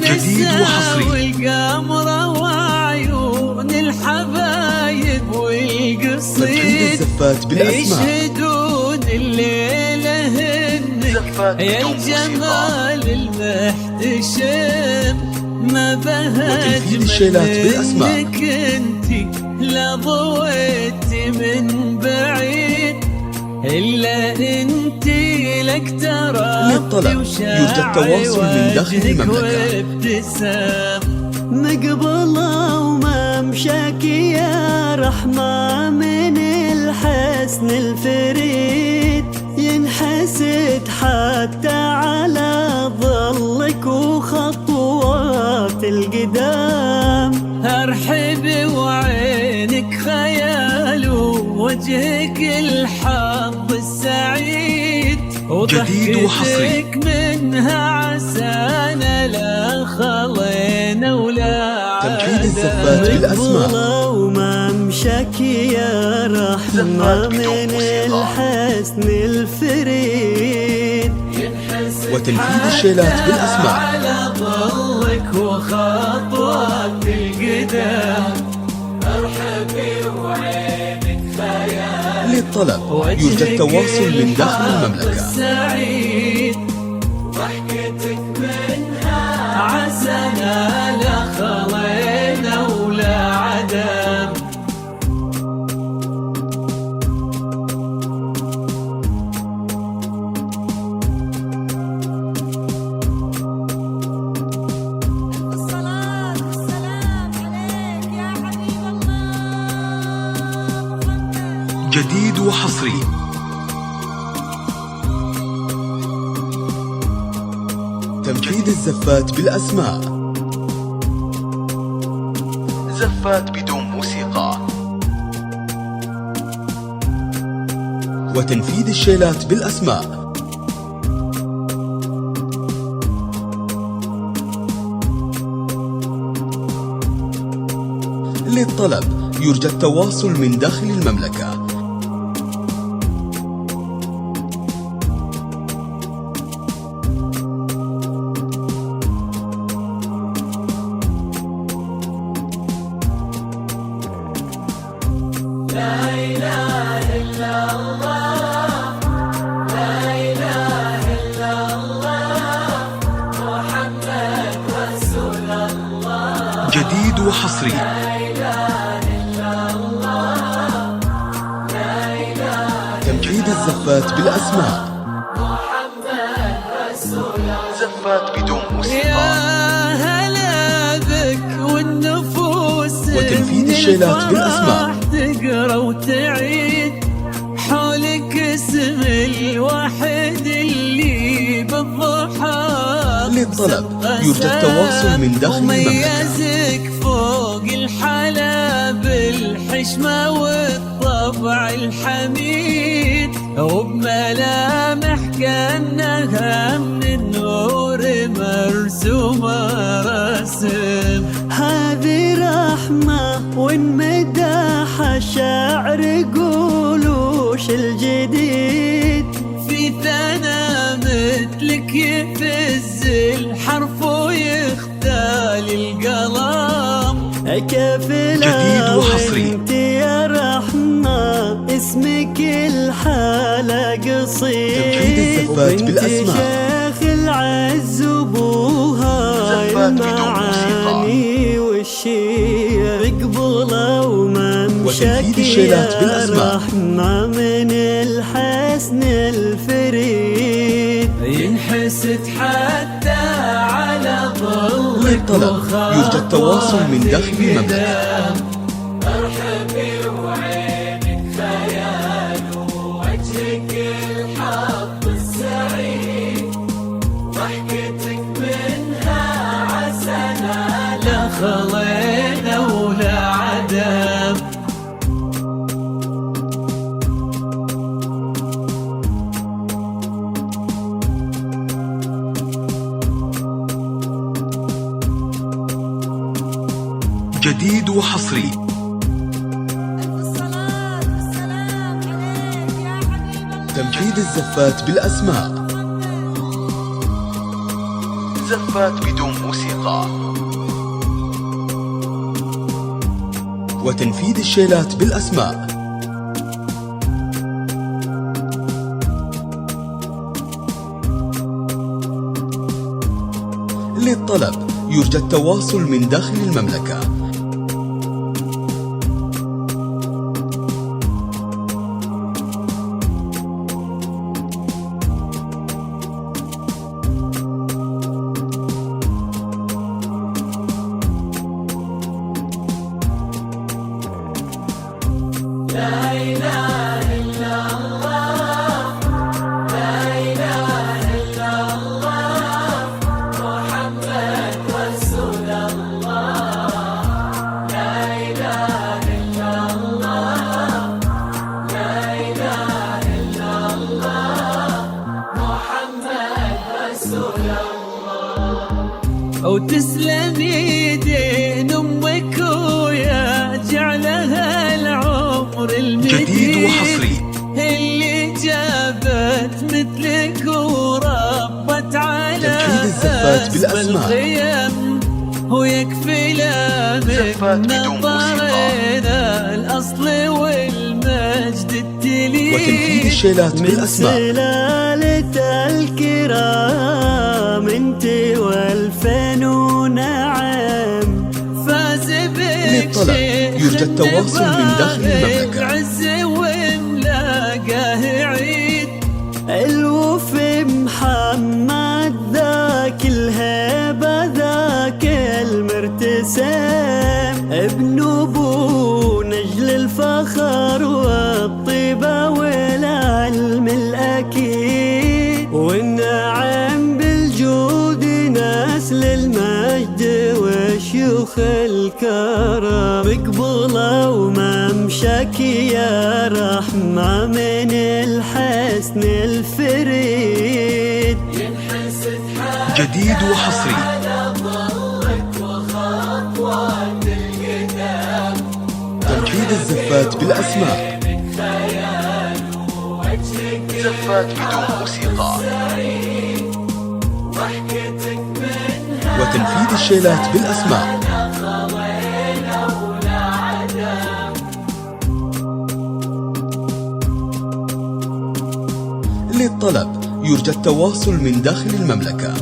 جديد وحصري. والقمرة وعيون الحبايب والقصيد الزفات بالأسماء يشهدون الليلة هنك يا الجمال المحتشم ما بهج منك انتي لا ضويتي من بعيد إلا انتي لك للطلب يرجى التواصل من داخل المملكة. مقبلة وممشاك يا رحمة من الحسن الفريد ينحسد حتى على ظلك وخطوات القدام. أرحب وعينك خيال ووجهك الحظ السعيد جديد وحصري. منها عسانا لا خلينا ولا تنفيذ الزفات بالأسماء. وممشاك يا رحمة من الحسن الفريد وتنفيذ الشيلات بالأسماء. على ظلك وخطوات القدام. أرحبي وعينك خيال للطلب يرجى التواصل من داخل المملكة. ضحكتك منها عسانا لا خلينا ولا عدم. الصلاة والسلام عليك يا حبيب الله محمد. جديد وحصري. تنفيذ الزفات بالأسماء. زفات بدون موسيقى. وتنفيذ الشيلات بالأسماء. للطلب يرجى التواصل من داخل المملكة. لا إله إلا الله لا إله إلا الله محمد رسول الله. جديد وحصري. لا إله إلا الله لا إله تنفيذ الزفات بالأسماء. محمد رسول الله. زفات بدون موسيقى. يا هلا بك والنفوس وتنفيذ الشيلات بالأسماء. تقرأ وتعيد حولك اسم الواحد اللي بالضحى. للطلب يرجى التواصل من داخل المملكة. وميزك فوق الحلا بالحشمة والطبع الحميد وبملامح كأنها من النور مرسومة رسم. هذه رحمة وانمدح الشاعر قولوش الجديد في ثنا مثلك يفز الحرف ويختال القلم. كيف جديد وحصري. انت يا رحمة اسمك الحالة قصيد. تنفيذ الزفات بالأسماء. شيخ العز وابوها المعاني والشير قبله وممشاك يا رحمة من الحسن الفريد ينحسد حتى على ظلك. للطلب يرجى التواصل من داخل المملكة. أرحبي وعينك خيال ووجهك الحظ السعيد. ضحكتك منها عسنا، لا خلينا ولا عدم. جديد وحصري. ألف الصلاة والسلام عليك يا حبيب الله. تنفيذ الزفات بالأسماء. زفات بدون موسيقى. وتنفيذ الشيلات بالأسماء. للطلب يرجى التواصل من داخل المملكة. لا إله إلا الله، لا إله إلا الله، محمد رسول الله. لا إله إلا الله، لا إله إلا الله، محمد رسول الله. أو تسلم يدين أمك ويا جعلها العمر جديد وحصري. اللي جابت مثلك وربت على تنفيذ الزفات بالأسماء. الخيم، ويكفي لا زفات من بدون نظرنا الأصل والمجد التلي. وتنفيذ الشيلات من بالأسماء. سلالة الكرام انت والفين ونعم. فاز للطلب يرجى التواصل من داخل المملكة. عز وملاقاه عيد. الوفي محمد ذاك الهيبة ذاك المرتسم، ابن ابو نجل الفخر والطيبة والعلم الأكيد، والنعم بالجود نسل المجد وشيوخ الكرم. مقبولة وممشك يا رحمة من الحسن الفريد. ينحسد جديد وحصري. على ظلك وخطوات القدام. تنفيذ الزفات بالأسماء. خيال وجهك زفات بدون موسيقى. ضحكتك منها وتنفيذ الشيلات بالأسماء. خلينا ولا عدم. للطلب يرجى التواصل من داخل المملكة.